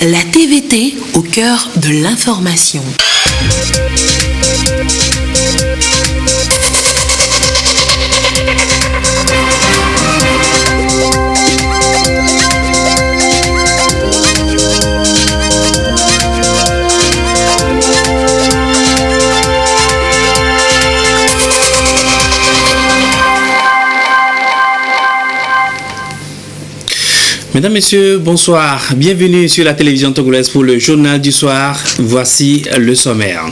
La TVT au cœur de l'information. Mesdames, Messieurs, bonsoir. Bienvenue sur la télévision togolaise pour le journal du soir. Voici le sommaire.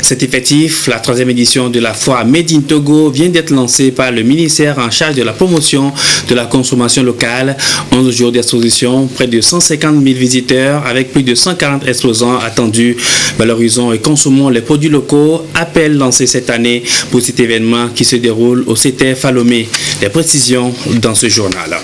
C'est effectif, la 3e édition de la foire Made in Togo vient d'être lancée par le ministère en charge de la promotion de la consommation locale. 11 jours d'exposition, près de 150 000 visiteurs avec plus de 140 exposants attendus. Valorisons et consommons les produits locaux. Appel lancé cette année pour cet événement qui se déroule au CTF à Lomé. Les précisions dans ce journal.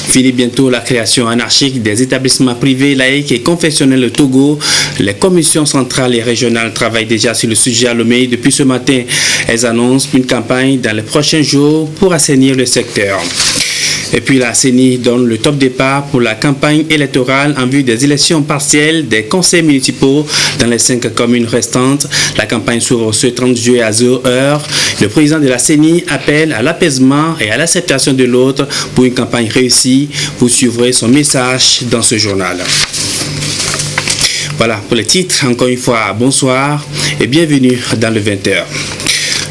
Fini bientôt la création anarchique des établissements privés, laïcs et confessionnels au Togo. Les commissions centrales et régionales travaillent déjà sur le sujet à Lomé depuis ce matin. Elles annoncent une campagne dans les prochains jours pour assainir le secteur. Et puis la CENI donne le top départ pour la campagne électorale en vue des élections partielles des conseils municipaux dans les 5 communes restantes. La campagne s'ouvre ce 30 juillet à 0h. Le président de la CENI appelle à l'apaisement et à l'acceptation de l'autre pour une campagne réussie. Vous suivrez son message dans ce journal. Voilà pour les titres. Encore une fois, bonsoir et bienvenue dans le 20h.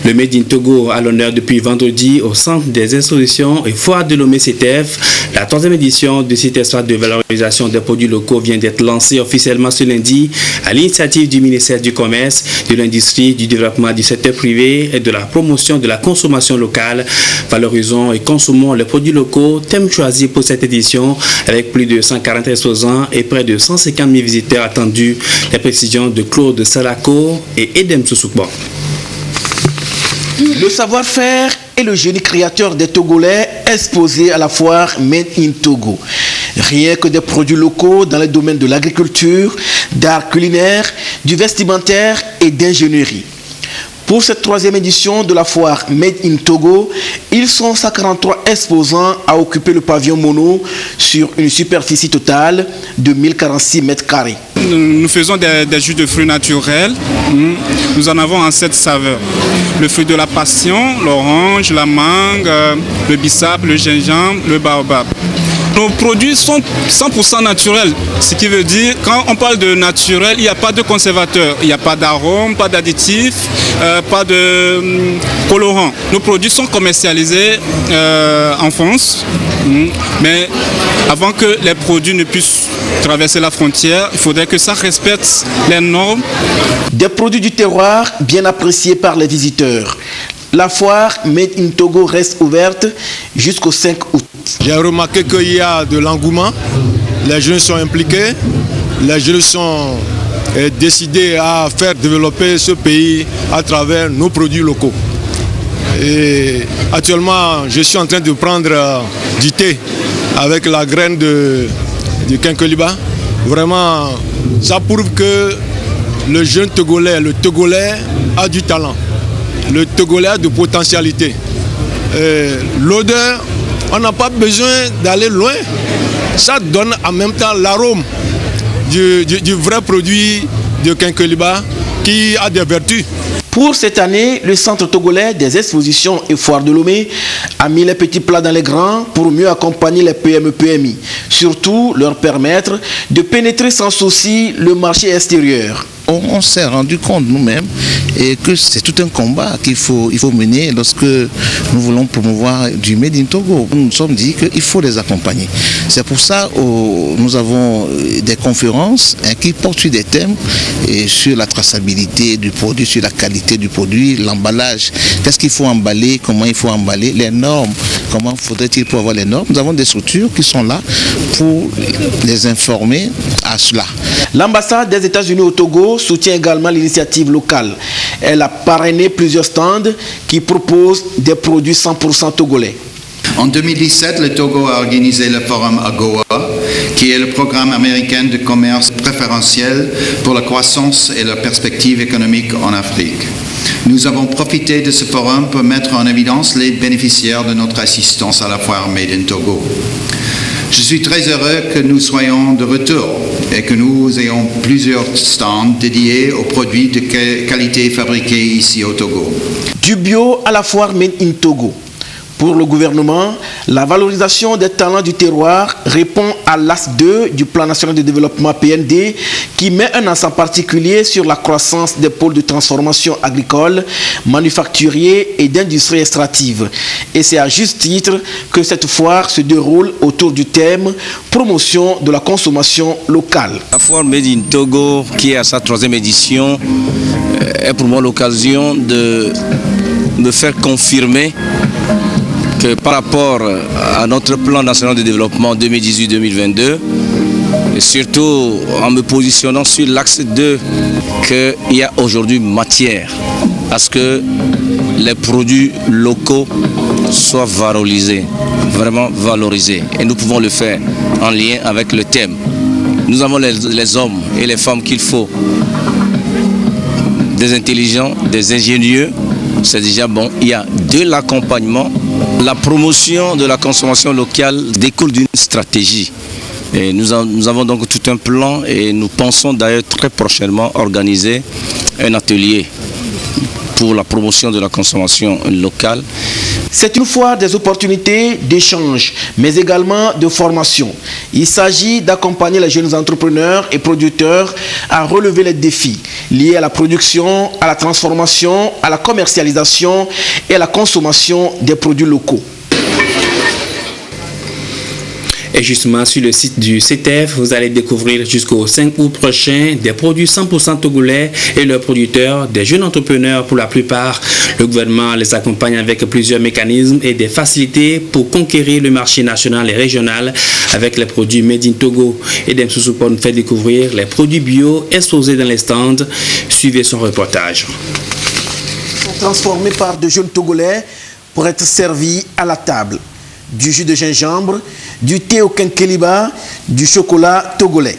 Le Made in Togo à l'honneur depuis vendredi au centre des expositions et foire de Lomé CTF. La 3e édition du site espace de valorisation des produits locaux vient d'être lancée officiellement ce lundi à l'initiative du ministère du Commerce, de l'Industrie, du Développement du secteur privé et de la promotion de la consommation locale. Valorisons et consommons les produits locaux, thème choisi pour cette édition avec plus de 140 exposants et près de 150 000 visiteurs attendus. Les précisions de Claude Salako et Edem Soussoukbo. Le savoir-faire et le génie créateur des Togolais exposés à la foire Made in Togo. Rien que des produits locaux dans les domaines de l'agriculture, d'art culinaire, du vestimentaire et d'ingénierie. Pour cette 3e édition de la foire Made in Togo, ils sont 143 exposants à occuper le pavillon mono sur une superficie totale de 1046 mètres carrés. Nous faisons des jus de fruits naturels. Nous en avons en 7 saveurs. Le fruit de la passion, l'orange, la mangue, le bissap, le gingembre, le baobab. Nos produits sont 100% naturels, ce qui veut dire quand on parle de naturel, il n'y a pas de conservateur, il n'y a pas d'arôme, pas d'additifs, pas de colorant. Nos produits sont commercialisés en France, mais avant que les produits ne puissent traverser la frontière, il faudrait que ça respecte les normes. Des produits du terroir bien appréciés par les visiteurs. La foire Made in Togo reste ouverte jusqu'au 5 août. J'ai remarqué qu'il y a de l'engouement, les jeunes sont impliqués, les jeunes sont décidés à faire développer ce pays à travers nos produits locaux. Et actuellement, je suis en train de prendre du thé avec la graine du quinqueliba. Vraiment, ça prouve que le jeune Togolais, le Togolais a du talent. Le Togolais a de potentialité. L'odeur, on n'a pas besoin d'aller loin. Ça donne en même temps l'arôme du vrai produit de quinqueliba qui a des vertus. Pour cette année, le Centre togolais des expositions et foires de Lomé a mis les petits plats dans les grands pour mieux accompagner les PME-PMI. Surtout leur permettre de pénétrer sans souci le marché extérieur. On s'est rendu compte nous-mêmes et que c'est tout un combat qu'il faut mener lorsque nous voulons promouvoir du Made in Togo. Nous nous sommes dit qu'il faut les accompagner. C'est pour ça que nous avons des conférences qui portent sur des thèmes sur la traçabilité du produit, sur la qualité du produit, l'emballage. Qu'est-ce qu'il faut emballer, comment il faut emballer, les normes, comment faudrait-il pour avoir les normes. Nous avons des structures qui sont là pour les informer à cela. L'ambassade des États-Unis au Togo soutient également l'initiative locale. Elle a parrainé plusieurs stands qui proposent des produits 100% togolais. En 2017, le Togo a organisé le forum AGOA, qui est le programme américain de commerce préférentiel pour la croissance et la perspective économique en Afrique. Nous avons profité de ce forum pour mettre en évidence les bénéficiaires de notre assistance à la foire Made in Togo. Je suis très heureux que nous soyons de retour et que nous ayons plusieurs stands dédiés aux produits de qualité fabriqués ici au Togo. Du bio à la foire Made in Togo. Pour le gouvernement, la valorisation des talents du terroir répond à l'Axe 2 du Plan national de développement PND qui met un accent particulier sur la croissance des pôles de transformation agricole, manufacturiers et d'industrie extractive. Et c'est à juste titre que cette foire se déroule autour du thème « Promotion de la consommation locale ». La foire Made in Togo, qui est à sa 3e édition, est pour moi l'occasion de me faire confirmer que par rapport à notre plan national de développement 2018-2022, et surtout en me positionnant sur l'axe 2, qu'il y a aujourd'hui matière à ce que les produits locaux soient valorisés, vraiment valorisés. Et nous pouvons le faire en lien avec le thème. Nous avons les hommes et les femmes qu'il faut, des intelligents, des ingénieux, c'est déjà bon. Il y a de l'accompagnement. La promotion de la consommation locale découle d'une stratégie. Et nous avons donc tout un plan et nous pensons d'ailleurs très prochainement organiser un atelier pour la promotion de la consommation locale. C'est une foire des opportunités d'échange, mais également de formation. Il s'agit d'accompagner les jeunes entrepreneurs et producteurs à relever les défis liés à la production, à la transformation, à la commercialisation et à la consommation des produits locaux. Et justement, sur le site du CETEF, vous allez découvrir jusqu'au 5 août prochain des produits 100% togolais et leurs producteurs, des jeunes entrepreneurs pour la plupart. Le gouvernement les accompagne avec plusieurs mécanismes et des facilités pour conquérir le marché national et régional avec les produits Made in Togo. Et Dem Soussoupon nous fait découvrir les produits bio exposés dans les stands. Suivez son reportage. Ils sont transformés par de jeunes Togolais pour être servis à la table. Du jus de gingembre, du thé au quinqueliba, du chocolat togolais.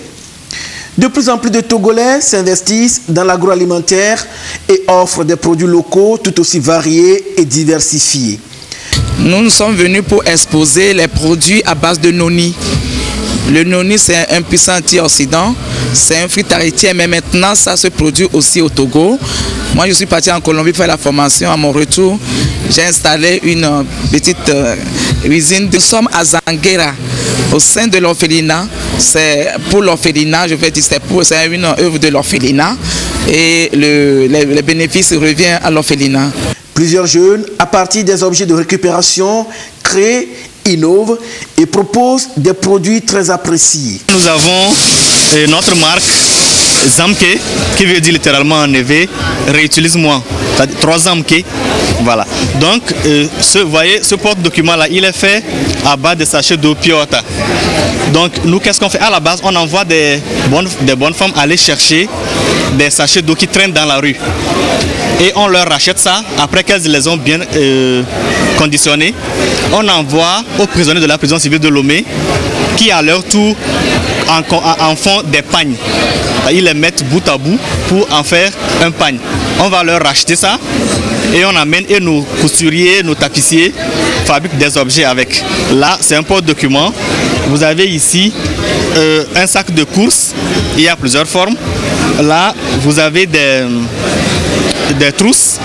De plus en plus de Togolais s'investissent dans l'agroalimentaire et offrent des produits locaux tout aussi variés et diversifiés. Nous sommes venus pour exposer les produits à base de noni. Le noni, c'est un puissant antioxydant, c'est un fruit taritier, mais maintenant ça se produit aussi au Togo. Moi, je suis parti en Colombie faire la formation. À mon retour, j'ai installé une petite usine. Nous sommes à Zanguera, au sein de l'orphelinat. C'est pour l'orphelinat, je vais dire, c'est une œuvre de l'orphelinat. Et les bénéfices reviennent à l'orphelinat. Plusieurs jeunes, à partir des objets de récupération, créent, innovent et proposent des produits très appréciés. Nous avons notre marque Zamke, qui veut dire littéralement en EV, réutilise-moi. 3 Zamke, voilà. Donc, voyez, ce porte-document-là, il est fait à base de sachets d'eau Piota. Donc, nous, qu'est-ce qu'on fait? À la base, on envoie des bonnes femmes aller chercher des sachets d'eau qui traînent dans la rue. Et on leur rachète ça, après qu'elles les ont bien conditionnés. On envoie aux prisonniers de la prison civile de Lomé, qui à leur tour en font des pagnes. Ils les mettent bout à bout pour en faire un pagne. On va leur racheter ça et on amène, et nos couturiers, nos tapissiers fabriquent des objets avec. Là, c'est un porte-document. Vous avez ici un sac de course, il y a plusieurs formes. Là, vous avez des trousses,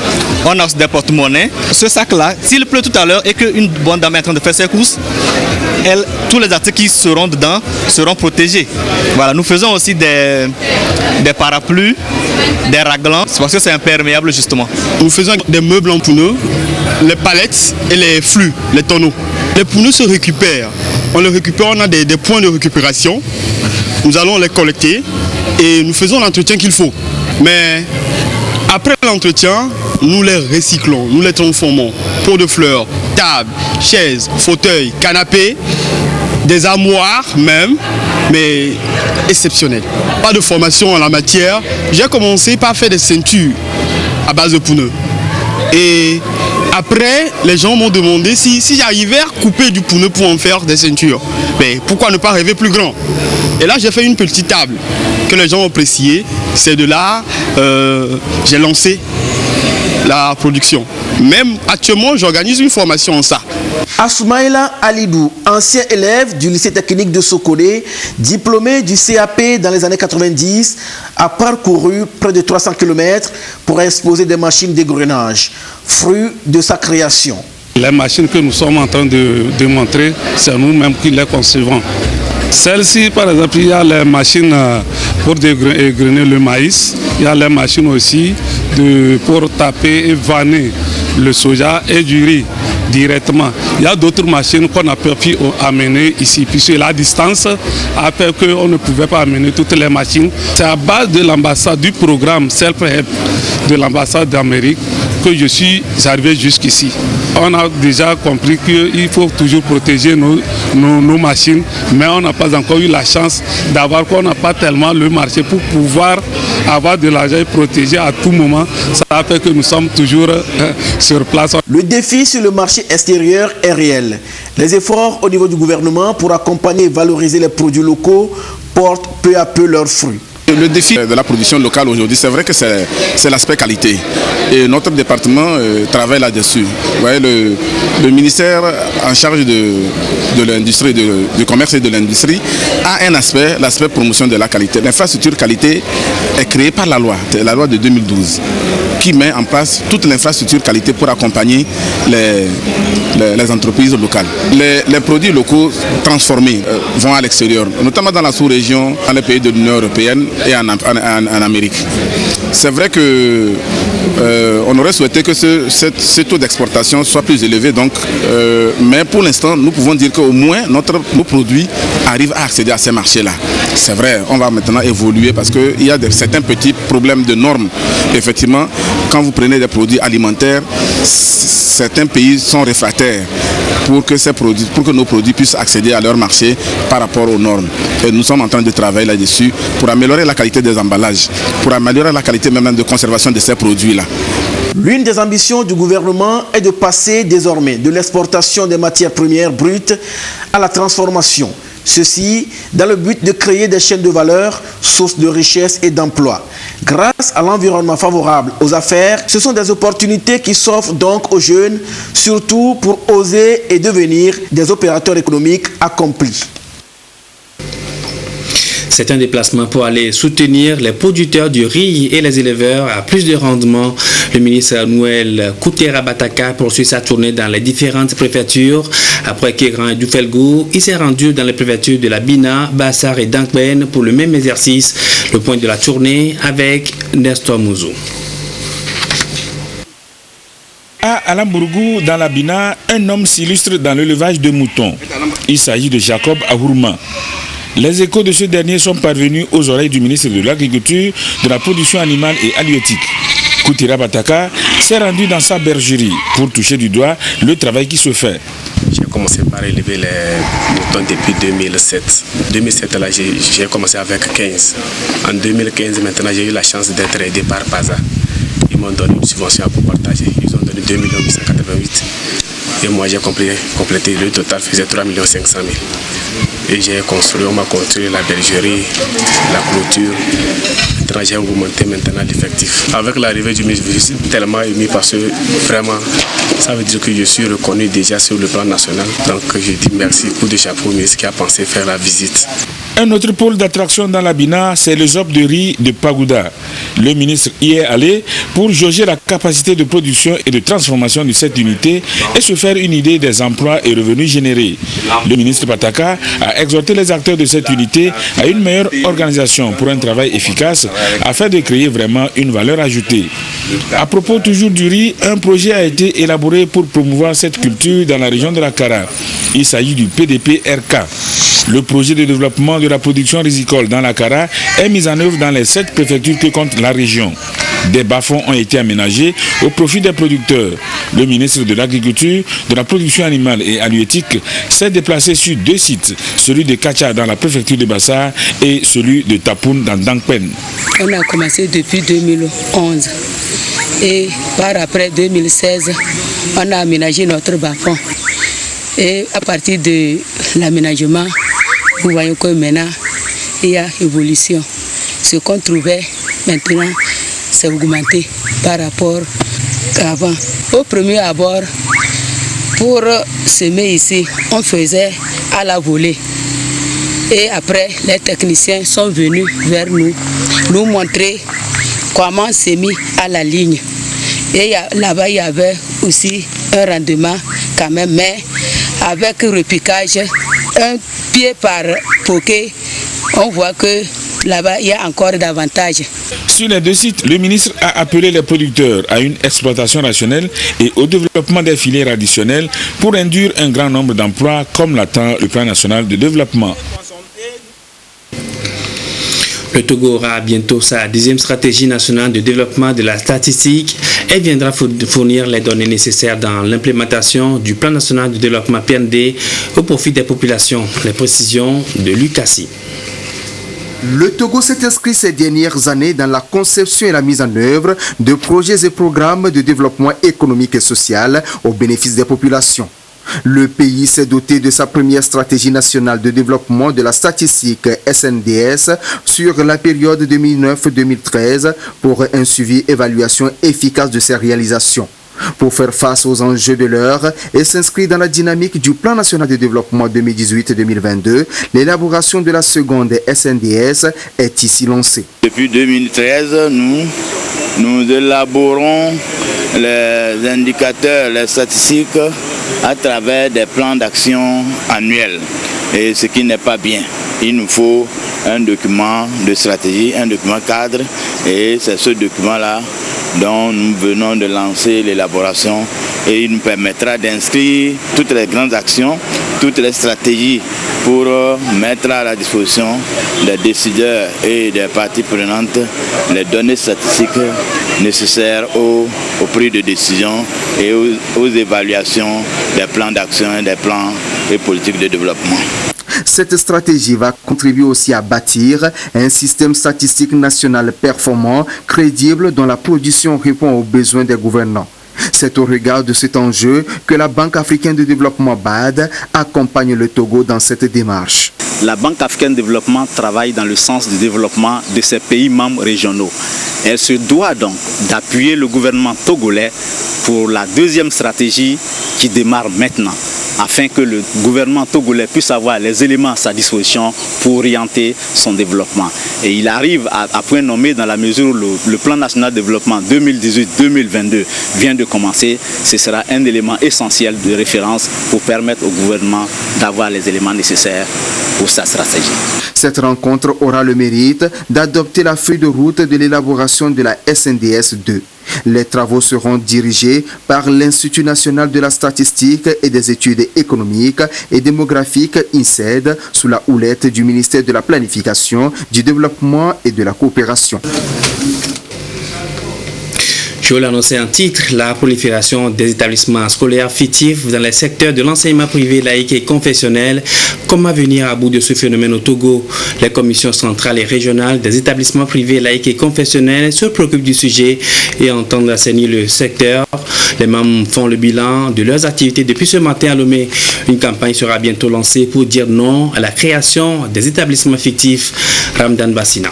on a aussi des porte-monnaies. Ce sac-là, s'il pleut tout à l'heure et qu'une bonne dame est en train de faire ses courses, tous les articles qui seront dedans seront protégés. Voilà, nous faisons aussi des parapluies, des raglans, parce que c'est imperméable justement. Nous faisons des meubles en pneus, les palettes et les flux, les tonneaux. Les pneus se récupèrent. On les récupère, on a des points de récupération. Nous allons les collecter et nous faisons l'entretien qu'il faut. Mais après l'entretien, nous les recyclons, nous les transformons. Pots de fleurs, tables, chaises, fauteuils, canapés, des armoires même, mais exceptionnelles. Pas de formation en la matière. J'ai commencé par faire des ceintures à base de pneus. Et après, les gens m'ont demandé si j'arrivais à couper du pneu pour en faire des ceintures. Mais pourquoi ne pas rêver plus grand? Et là, j'ai fait une petite table que les gens ont appréciée. C'est de là j'ai lancé la production. Même actuellement, j'organise une formation en ça. Asmaïla Alidou, ancien élève du lycée technique de Sokolé, diplômé du CAP dans les années 90, a parcouru près de 300 km pour exposer des machines d'égrenage, fruit de sa création. Les machines que nous sommes en train de montrer, c'est nous-mêmes qui les concevons. Celle-ci, par exemple, il y a les machines pour dégrainer le maïs, il y a les machines aussi pour taper et vanner le soja et du riz directement. Il y a d'autres machines qu'on a pu amener ici, puisque la distance a fait qu'on ne pouvait pas amener toutes les machines. C'est à base de l'ambassade du programme Self-Help de l'ambassade d'Amérique que je suis arrivé jusqu'ici. On a déjà compris qu'il faut toujours protéger nos machines, mais on n'a pas encore eu la chance d'avoir qu'on n'a pas tellement le marché pour pouvoir avoir de l'argent et protéger à tout moment. Ça fait que nous sommes toujours sur place. Le défi sur le marché extérieur est réel. Les efforts au niveau du gouvernement pour accompagner et valoriser les produits locaux portent peu à peu leurs fruits. Le défi de la production locale aujourd'hui, c'est vrai que c'est l'aspect qualité. Et notre département travaille là-dessus. Vous voyez, le ministère en charge de l'industrie, du commerce et de l'industrie, a un aspect, l'aspect promotion de la qualité. L'infrastructure qualité est créée par la loi de 2012, qui met en place toute l'infrastructure qualité pour accompagner les entreprises locales. Les produits locaux transformés vont à l'extérieur, notamment dans la sous-région, dans les pays de l'Union européenne et en Amérique. C'est vrai que on aurait souhaité que ce taux d'exportation soit plus élevé, mais pour l'instant, nous pouvons dire qu'au moins nos produits arrivent à accéder à ces marchés-là. C'est vrai, on va maintenant évoluer parce qu'il y a certains petits problèmes de normes. Effectivement, quand vous prenez des produits alimentaires, certains pays sont réfractaires pour que nos produits puissent accéder à leur marché par rapport aux normes. Et nous sommes en train de travailler là-dessus pour améliorer la qualité des emballages, pour améliorer la qualité même de conservation de ces produits-là. L'une des ambitions du gouvernement est de passer désormais de l'exportation des matières premières brutes à la transformation. Ceci dans le but de créer des chaînes de valeur, sources de richesse et d'emploi. Grâce à l'environnement favorable aux affaires, ce sont des opportunités qui s'offrent donc aux jeunes, surtout pour oser et devenir des opérateurs économiques accomplis. C'est un déplacement pour aller soutenir les producteurs du riz et les éleveurs à plus de rendement. Le ministre Noël Koutera Bataka poursuit sa tournée dans les différentes préfectures. Après Kéran et Doufelgou, il s'est rendu dans les préfectures de la Bina, Bassar et Dankben pour le même exercice. Le point de la tournée avec Nestor Mouzou. À Alambourgou, dans la Bina, un homme s'illustre dans l'élevage de moutons. Il s'agit de Jacob Ahourma. Les échos de ce dernier sont parvenus aux oreilles du ministre de l'Agriculture, de la Production animale et halieutique. Koutera Bataka s'est rendu dans sa bergerie pour toucher du doigt le travail qui se fait. J'ai commencé par élever les moutons depuis 2007. 2007, là, j'ai commencé avec 15. En 2015, maintenant, j'ai eu la chance d'être aidé par PASA. Ils m'ont donné une subvention pour partager. Ils ont donné 2 888 000. Et moi, j'ai complété. Le total faisait 3 500 000. Et on m'a construit la bergerie, la clôture. Maintenant, j'ai augmenté maintenant l'effectif. Avec l'arrivée du ministre, je suis tellement ému parce que vraiment, ça veut dire que je suis reconnu déjà sur le plan national. Donc, je dis merci, coup de chapeau au ministre qui a pensé faire la visite. Un autre pôle d'attraction dans la Bina, c'est le ZOP de riz de Pagouda. Le ministre y est allé pour jauger la capacité de production et de transformation de cette unité et se faire une idée des emplois et revenus générés. Le ministre Bataka a exhorté les acteurs de cette unité à une meilleure organisation pour un travail efficace afin de créer vraiment une valeur ajoutée. À propos toujours du riz, un projet a été élaboré pour promouvoir cette culture dans la région de la Kara. Il s'agit du PDP-RK. Le projet de développement de la production rizicole dans la Kara est mis en œuvre dans les 7 préfectures que compte la région. Des bas-fonds ont été aménagés au profit des producteurs. Le ministre de l'Agriculture, de la Production animale et halieutique s'est déplacé sur 2 sites, celui de Kacha dans la préfecture de Bassar et celui de Tapoun dans Dankpen. On a commencé depuis 2011 et par après 2016, on a aménagé notre bas-fond. Et à partir de l'aménagement, vous voyez que maintenant, il y a évolution. Ce qu'on trouvait maintenant, c'est augmenté par rapport qu'avant. Au premier abord, pour semer ici, on faisait à la volée. Et après, les techniciens sont venus vers nous montrer comment semer à la ligne. Et là-bas, il y avait aussi un rendement quand même, mais avec repiquage, un pied par poquet, on voit que là-bas, il y a encore davantage. Sur les 2 sites, le ministre a appelé les producteurs à une exploitation rationnelle et au développement des filières additionnelles pour induire un grand nombre d'emplois comme l'attend le plan national de développement. Le Togo aura bientôt sa 10e stratégie nationale de développement de la statistique et viendra fournir les données nécessaires dans l'implémentation du plan national de développement PND au profit des populations. Les précisions de Lucassi. Le Togo s'est inscrit ces dernières années dans la conception et la mise en œuvre de projets et programmes de développement économique et social au bénéfice des populations. Le pays s'est doté de sa première stratégie nationale de développement de la statistique SNDS sur la période 2009-2013 pour un suivi et évaluation efficace de ses réalisations. Pour faire face aux enjeux de l'heure et s'inscrire dans la dynamique du plan national de développement 2018-2022, l'élaboration de la seconde SNDS est ici lancée. Depuis 2013, nous élaborons les indicateurs, les statistiques à travers des plans d'action annuels. Et ce qui n'est pas bien. Il nous faut un document de stratégie, un document cadre, et c'est ce document-là dont nous venons de lancer l'élaboration, et il nous permettra d'inscrire toutes les grandes actions, toutes les stratégies pour mettre à la disposition des décideurs et des parties prenantes les données statistiques nécessaires aux prises de décision et aux évaluations des plans d'action, des plans et politiques de développement. Cette stratégie va contribuer aussi à bâtir un système statistique national performant, crédible, dont la production répond aux besoins des gouvernants. C'est au regard de cet enjeu que la Banque africaine de développement BAD accompagne le Togo dans cette démarche. La Banque africaine de développement travaille dans le sens du développement de ses pays membres régionaux. Elle se doit donc d'appuyer le gouvernement togolais pour la deuxième stratégie qui démarre maintenant, afin que le gouvernement togolais puisse avoir les éléments à sa disposition pour orienter son développement. Et il arrive à point nommé dans la mesure où le plan national de développement 2018-2022 vient de commencer. Ce sera un élément essentiel de référence pour permettre au gouvernement d'avoir les éléments nécessaires pour sa stratégie. Cette rencontre aura le mérite d'adopter la feuille de route de l'élaboration de la SNDS 2. Les travaux seront dirigés par l'Institut national de la statistique et des études économiques et démographiques INSED sous la houlette du ministère de la Planification, du Développement et de la Coopération. Je l'annonçais en titre, la prolifération des établissements scolaires fictifs dans les secteurs de l'enseignement privé, laïque et confessionnel. Comment venir à bout de ce phénomène au Togo? Les commissions centrales et régionales des établissements privés, laïques et confessionnels se préoccupent du sujet et entendent assainir le secteur. Les membres font le bilan de leurs activités depuis ce matin à Lomé. Une campagne sera bientôt lancée pour dire non à la création des établissements fictifs. Ramdan Bassina.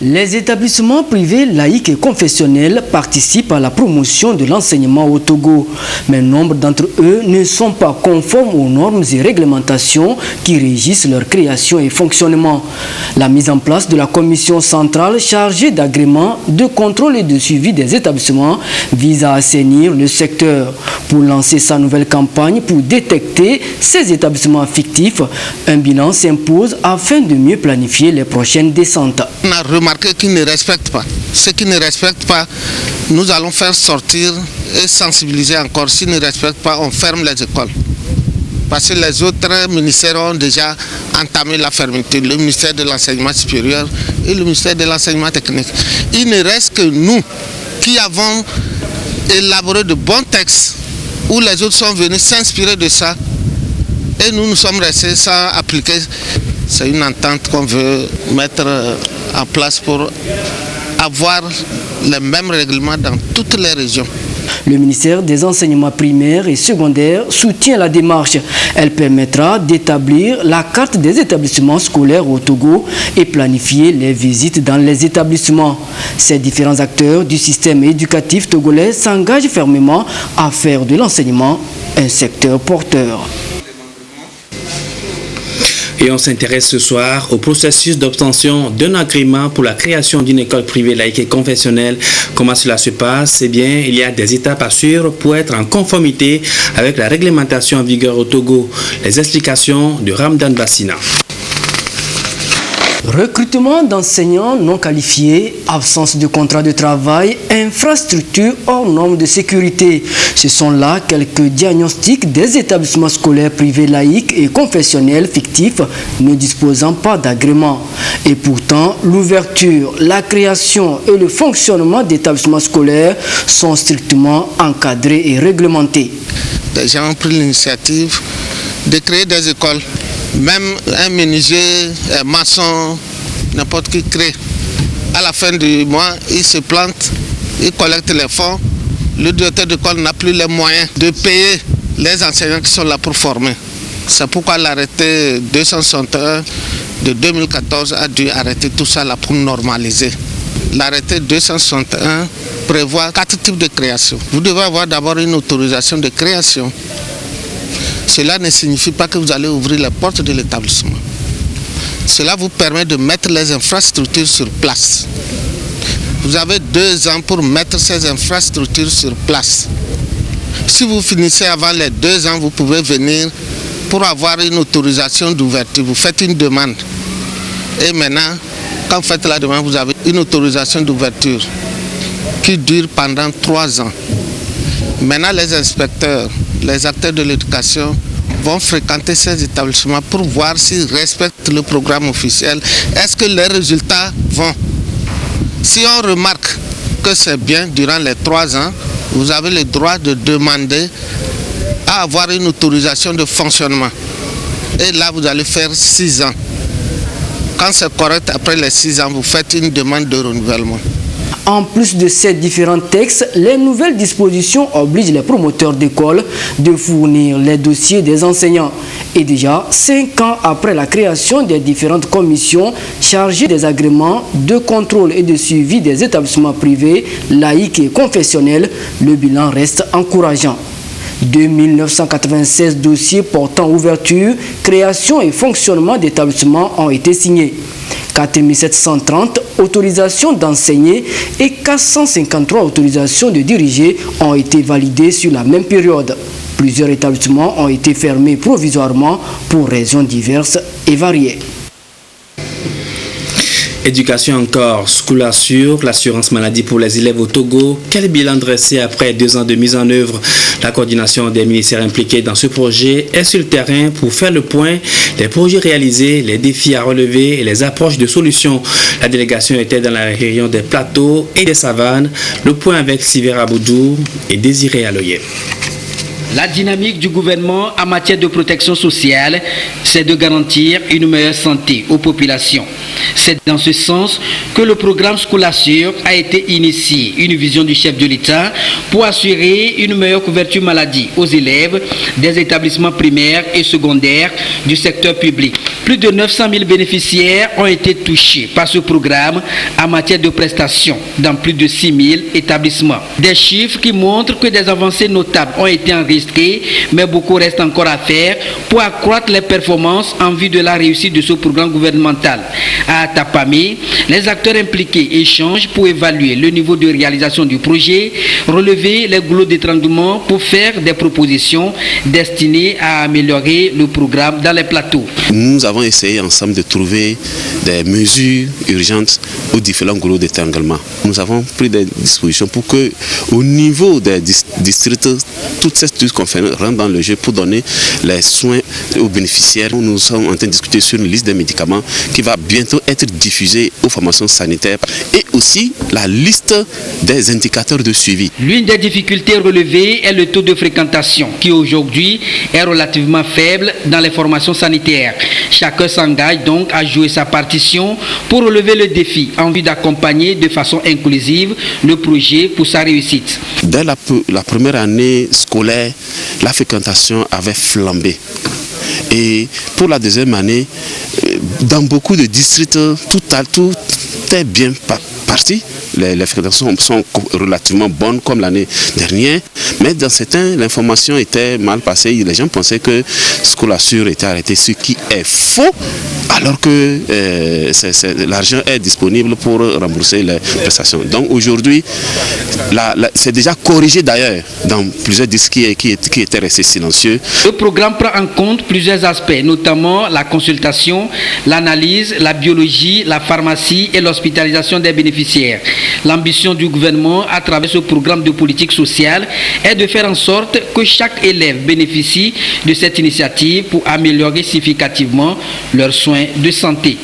Les établissements privés, laïques et confessionnels participent à la promotion de l'enseignement au Togo. Mais nombre d'entre eux ne sont pas conformes aux normes et réglementations qui régissent leur création et fonctionnement. La mise en place de la commission centrale chargée d'agrément, de contrôle et de suivi des établissements vise à assainir le secteur. Pour lancer sa nouvelle campagne pour détecter ces établissements fictifs, un bilan s'impose afin de mieux planifier les prochaines descentes. Qui ne respectent pas. Ceux qui ne respectent pas, nous allons faire sortir et sensibiliser encore. S'ils ne respectent pas, on ferme les écoles. Parce que les autres ministères ont déjà entamé la fermeture. Le ministère de l'enseignement supérieur et le ministère de l'enseignement technique. Il ne reste que nous qui avons élaboré de bons textes où les autres sont venus s'inspirer de ça. Et nous sommes restés sans appliquer. C'est une entente qu'on veut mettre en place pour avoir les mêmes règlements dans toutes les régions. Le ministère des enseignements primaires et secondaires soutient la démarche. Elle permettra d'établir la carte des établissements scolaires au Togo et planifier les visites dans les établissements. Ces différents acteurs du système éducatif togolais s'engagent fermement à faire de l'enseignement un secteur porteur. Et on s'intéresse ce soir au processus d'obtention d'un agrément pour la création d'une école privée laïque et confessionnelle. Comment cela se passe? Eh bien, il y a des étapes à suivre pour être en conformité avec la réglementation en vigueur au Togo. Les explications de Ramdan Bassina. Recrutement d'enseignants non qualifiés, absence de contrat de travail, infrastructures hors normes de sécurité. Ce sont là quelques diagnostics des établissements scolaires privés laïques et confessionnels fictifs ne disposant pas d'agrément. Et pourtant, l'ouverture, la création et le fonctionnement d'établissements scolaires sont strictement encadrés et réglementés. Des gens ont pris l'initiative de créer des écoles. Même un menuisier, un maçon, n'importe qui crée. À la fin du mois, il se plante, il collecte les fonds. Le directeur d'école n'a plus les moyens de payer les enseignants qui sont là pour former. C'est pourquoi l'arrêté 261 de 2014 a dû arrêter tout ça là pour normaliser. L'arrêté 261 prévoit 4 types de création. Vous devez avoir d'abord une autorisation de création. Cela ne signifie pas que vous allez ouvrir les portes de l'établissement. Cela vous permet de mettre les infrastructures sur place. Vous avez 2 ans pour mettre ces infrastructures sur place. Si vous finissez avant les 2 ans, vous pouvez venir pour avoir une autorisation d'ouverture. Vous faites une demande. Et maintenant, quand vous faites la demande, vous avez une autorisation d'ouverture qui dure pendant 3 ans. Maintenant, les inspecteurs, les acteurs de l'éducation vont fréquenter ces établissements pour voir s'ils respectent le programme officiel. Est-ce que les résultats vont? Si on remarque que c'est bien durant les 3 ans, vous avez le droit de demander à avoir une autorisation de fonctionnement. Et là, vous allez faire 6 ans. Quand c'est correct, après les 6 ans, vous faites une demande de renouvellement. En plus de ces différents textes, les nouvelles dispositions obligent les promoteurs d'écoles de fournir les dossiers des enseignants. Et déjà, 5 ans après la création des différentes commissions chargées des agréments de contrôle et de suivi des établissements privés, laïques et confessionnels, le bilan reste encourageant. 2996 dossiers portant ouverture, création et fonctionnement d'établissements ont été signés. 4730 autorisations d'enseigner et 453 autorisations de diriger ont été validées sur la même période. Plusieurs établissements ont été fermés provisoirement pour raisons diverses et variées. Éducation encore, School Assure, l'assurance maladie pour les élèves au Togo. Quel bilan dressé après 2 ans de mise en œuvre? La coordination des ministères impliqués dans ce projet est sur le terrain pour faire le point des projets réalisés, les défis à relever et les approches de solutions. La délégation était dans la région des plateaux et des savanes. Le point avec Sivera Boudou et Désiré Aloye. La dynamique du gouvernement en matière de protection sociale, c'est de garantir une meilleure santé aux populations. C'est dans ce sens que le programme School Assure a été initié, une vision du chef de l'État pour assurer une meilleure couverture maladie aux élèves des établissements primaires et secondaires du secteur public. Plus de 900 000 bénéficiaires ont été touchés par ce programme en matière de prestations dans plus de 6 000 établissements. Des chiffres qui montrent que des avancées notables ont été enregistrées, mais beaucoup reste encore à faire pour accroître les performances en vue de la réussite de ce programme gouvernemental. À Tapamé, les acteurs impliqués échangent pour évaluer le niveau de réalisation du projet, relever les goulots d'étranglement pour faire des propositions destinées à améliorer le programme dans les plateaux. Nous avons essayé ensemble de trouver des mesures urgentes aux différents goulots d'étranglement. Nous avons pris des dispositions pour que, au niveau des districts, toute cette structures qu'on fait rentrent dans le jeu pour donner les soins aux bénéficiaires. Nous sommes en train de discuter sur une liste des médicaments qui va bientôt être diffusée aux formations sanitaires et aussi la liste des indicateurs de suivi. L'une des difficultés relevées est le taux de fréquentation qui aujourd'hui est relativement faible dans les formations sanitaires. Chacun s'engage donc à jouer sa partition pour relever le défi en vue d'accompagner de façon inclusive le projet pour sa réussite. Dès la première année scolaire, la fréquentation avait flambé. Et pour la deuxième année, dans beaucoup de districts, tout est bien parti. Les fréquentations sont relativement bonnes comme l'année dernière, mais dans certains, l'information était mal passée. Les gens pensaient que Scolassure était arrêté, ce qui est faux, alors que l'argent est disponible pour rembourser les prestations. Donc aujourd'hui, c'est déjà corrigé d'ailleurs dans plusieurs districts qui étaient restés silencieux. Le programme prend en compte plusieurs aspects, notamment la consultation, l'analyse, la biologie, la pharmacie et l'hospitalisation des bénéficiaires. L'ambition du gouvernement à travers ce programme de politique sociale est de faire en sorte que chaque élève bénéficie de cette initiative pour améliorer significativement leurs soins de santé.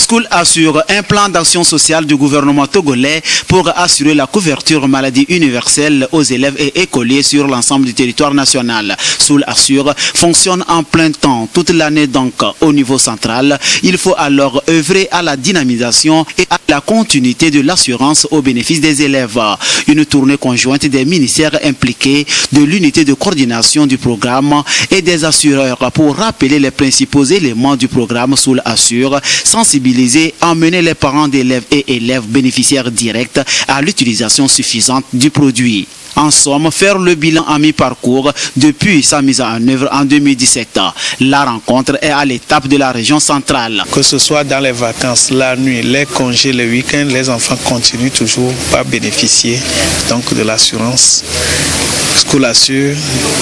School assure un plan d'action sociale du gouvernement togolais pour assurer la couverture maladie universelle aux élèves et écoliers sur l'ensemble du territoire national. School assure fonctionne en plein temps toute l'année donc au niveau central. Il faut alors œuvrer à la dynamisation et à la continuité de l'assurance au bénéfice des élèves. Une tournée conjointe des ministères impliqués, de l'unité de coordination du programme et des assureurs pour rappeler les principaux éléments du programme School assure, sensibiliser, emmener les parents d'élèves et élèves bénéficiaires directs à l'utilisation suffisante du produit. En somme, faire le bilan à mi-parcours depuis sa mise en œuvre en 2017. La rencontre est à l'étape de la région centrale. Que ce soit dans les vacances, la nuit, les congés, les week-ends, les enfants continuent toujours à bénéficier donc de l'assurance Scolassure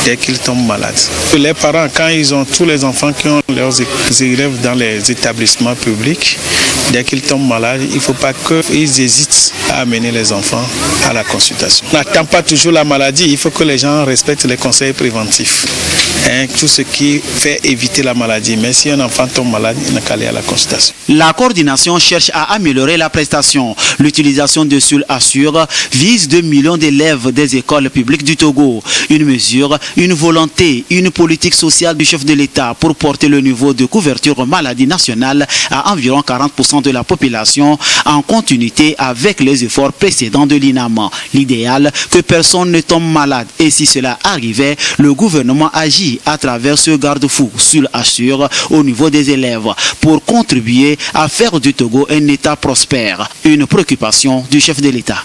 dès qu'ils tombent malades. Les parents, quand ils ont tous les enfants qui ont leurs élèves dans les établissements publics, dès qu'ils tombent malades, il ne faut pas qu'ils hésitent à amener les enfants à la consultation. On n'attend pas toujours la maladie, il faut que les gens respectent les conseils préventifs. Tout ce qui fait éviter la maladie. Mais si un enfant tombe malade, il n'a qu'à aller à la consultation. La coordination cherche à améliorer la prestation. L'utilisation de School assure vise 2 millions d'élèves des écoles publiques du Togo. Une mesure, une volonté, une politique sociale du chef de l'État pour porter le niveau de couverture maladie nationale à environ 40% de la population en continuité avec les efforts précédents de l'INAM. L'idéal, que personne ne tombe malade. Et si cela arrivait, le gouvernement agit à travers ce garde-fou School assure au niveau des élèves pour contribuer à faire du Togo un État prospère. Une préoccupation du chef de l'État.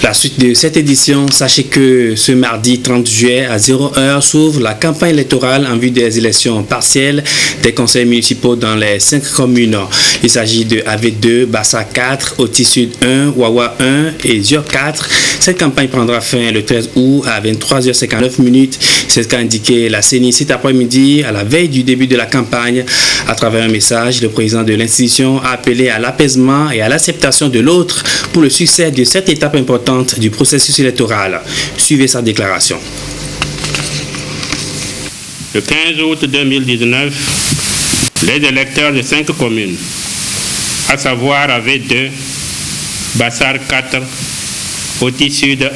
La suite de cette édition, sachez que ce mardi 30 juillet à 0h s'ouvre la campagne électorale en vue des élections partielles des conseils municipaux dans les 5 communes. Il s'agit de AV2, Bassa 4, Oti Sud 1, Wawa 1 et Zior 4. Cette campagne prendra fin le 13 août à 23h59. C'est ce qu'a indiqué la CENI cet après-midi à la veille du début de la campagne. À travers un message, le président de l'institution a appelé à l'apaisement et à l'acceptation de l'autre pour le succès de cette étape importante du processus électoral. Suivez sa déclaration. Le 15 août 2019, les électeurs de 5 communes, à savoir AV2, Bassar 4, Oti Sud 1,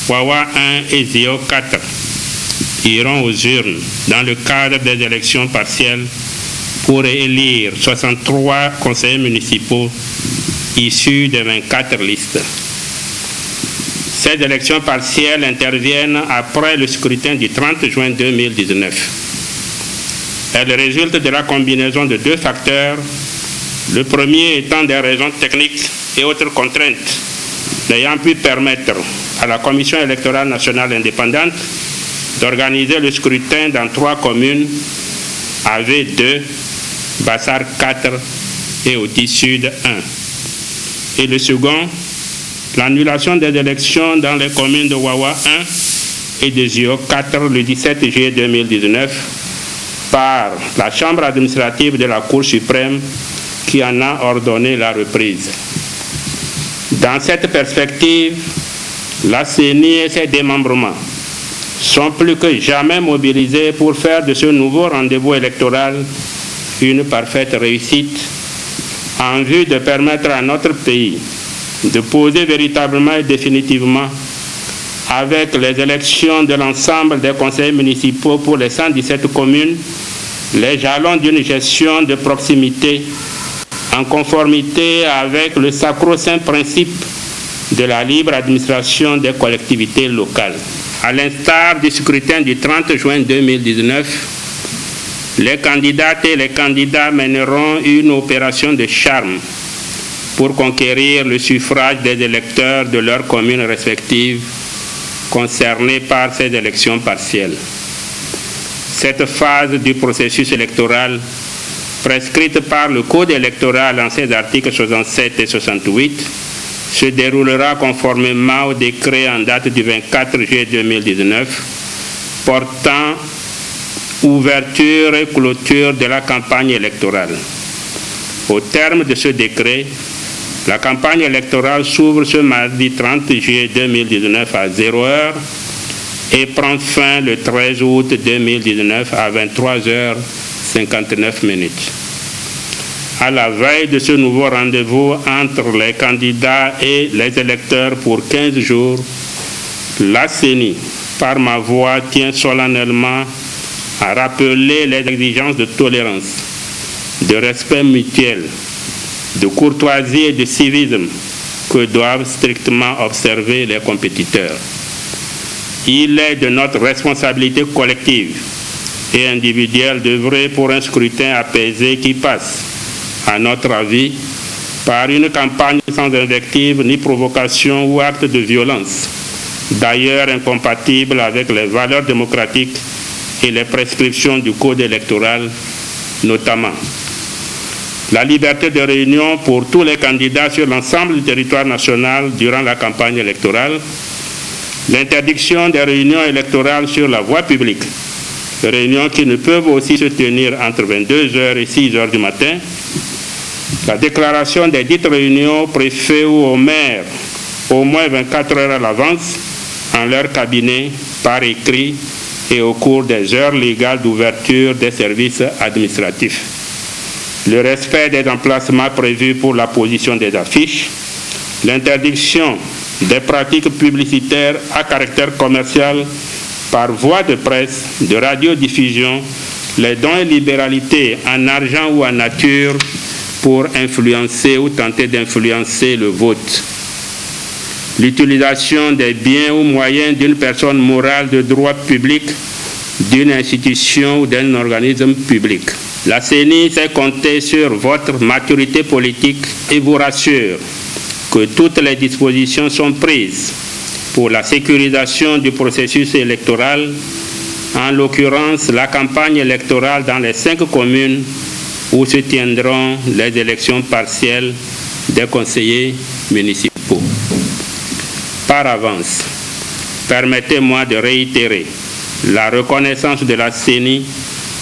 Wawa 1 et Zio 4, iront aux urnes dans le cadre des élections partielles pour élire 63 conseillers municipaux issus de 24 listes. Ces élections partielles interviennent après le scrutin du 30 juin 2019. Elles résultent de la combinaison de 2 facteurs, le premier étant des raisons techniques et autres contraintes n'ayant pu permettre à la Commission électorale nationale indépendante d'organiser le scrutin dans 3 communes, AV2, Bassar 4 et Oti Sud 1. Et le second, l'annulation des élections dans les communes de Wawa 1 et de Zio 4 le 17 juillet 2019 par la Chambre administrative de la Cour suprême qui en a ordonné la reprise. Dans cette perspective, La CENI et ses démembrements sont plus que jamais mobilisés pour faire de ce nouveau rendez-vous électoral une parfaite réussite en vue de permettre à notre pays de poser véritablement et définitivement, avec les élections de l'ensemble des conseils municipaux pour les 117 communes, les jalons d'une gestion de proximité en conformité avec le sacro-saint principe de la libre administration des collectivités locales. À l'instar du scrutin du 30 juin 2019, les candidates et les candidats mèneront une opération de charme pour conquérir le suffrage des électeurs de leurs communes respectives concernés par ces élections partielles. Cette phase du processus électoral, prescrite par le Code électoral en ses articles 67 et 68, se déroulera conformément au décret en date du 24 juillet 2019 portant ouverture et clôture de la campagne électorale. Au terme de ce décret, la campagne électorale s'ouvre ce mardi 30 juillet 2019 à 0h et prend fin le 13 août 2019 à 23h59. À la veille de ce nouveau rendez-vous entre les candidats et les électeurs pour 15 jours, la CENI, par ma voix, tient solennellement à rappeler les exigences de tolérance, de respect mutuel, de courtoisie et de civisme que doivent strictement observer les compétiteurs. Il est de notre responsabilité collective et individuelle d'œuvrer pour un scrutin apaisé qui passe, à notre avis, par une campagne sans invective ni provocation ou acte de violence, d'ailleurs incompatible avec les valeurs démocratiques et les prescriptions du Code électoral, notamment la liberté de réunion pour tous les candidats sur l'ensemble du territoire national durant la campagne électorale, l'interdiction des réunions électorales sur la voie publique, réunions qui ne peuvent aussi se tenir entre 22h et 6h du matin, la déclaration des dites réunions au préfet ou au maire au moins 24 heures à l'avance en leur cabinet, par écrit et au cours des heures légales d'ouverture des services administratifs. Le respect des emplacements prévus pour la position des affiches, l'interdiction des pratiques publicitaires à caractère commercial par voie de presse, de radiodiffusion, les dons et libéralités en argent ou en nature pour influencer ou tenter d'influencer le vote. L'utilisation des biens ou moyens d'une personne morale de droit public, d'une institution ou d'un organisme public. La CENI sait compter sur votre maturité politique et vous rassure que toutes les dispositions sont prises pour la sécurisation du processus électoral, en l'occurrence la campagne électorale dans les 5 communes où se tiendront les élections partielles des conseillers municipaux. Par avance, permettez-moi de réitérer la reconnaissance de la CENI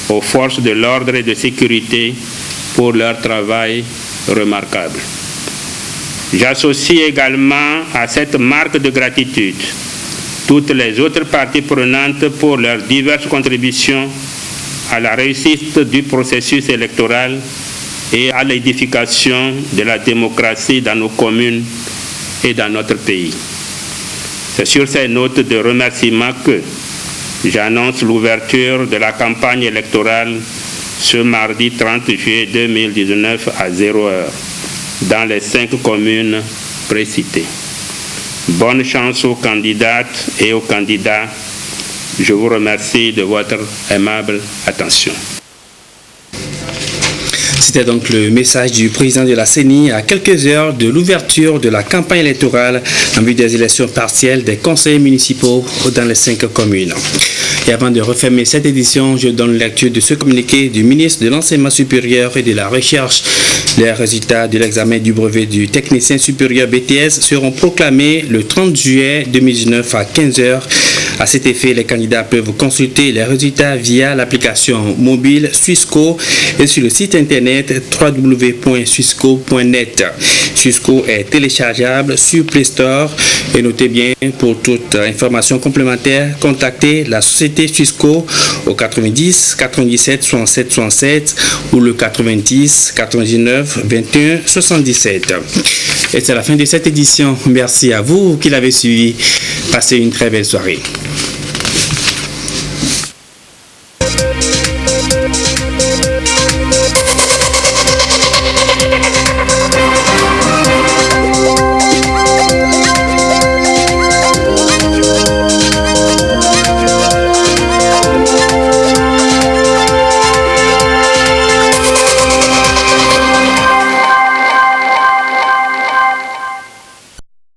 aux forces de l'ordre et de sécurité pour leur travail remarquable. J'associe également à cette marque de gratitude toutes les autres parties prenantes pour leurs diverses contributions à la réussite du processus électoral et à l'édification de la démocratie dans nos communes et dans notre pays. C'est sur ces notes de remerciement que j'annonce l'ouverture de la campagne électorale ce mardi 30 juillet 2019 à 0h dans les 5 communes précitées. Bonne chance aux candidates et aux candidats. Je vous remercie de votre aimable attention. C'était donc le message du président de la CENI à quelques heures de l'ouverture de la campagne électorale en vue des élections partielles des conseils municipaux dans les 5 communes. Et avant de refermer cette édition, je donne lecture de ce communiqué du ministre de l'Enseignement supérieur et de la Recherche. Les résultats de l'examen du brevet du technicien supérieur BTS seront proclamés le 30 juillet 2019 à 15h À cet effet, les candidats peuvent consulter les résultats via l'application mobile Swissco et sur le site internet www.swissco.net. Swissco est téléchargeable sur Play Store et notez bien, pour toute information complémentaire, contactez la société Swissco au 90 97 67 67 ou le 90 99 21 77. Et c'est la fin de cette édition. Merci à vous qui l'avez suivi. Passez une très belle soirée.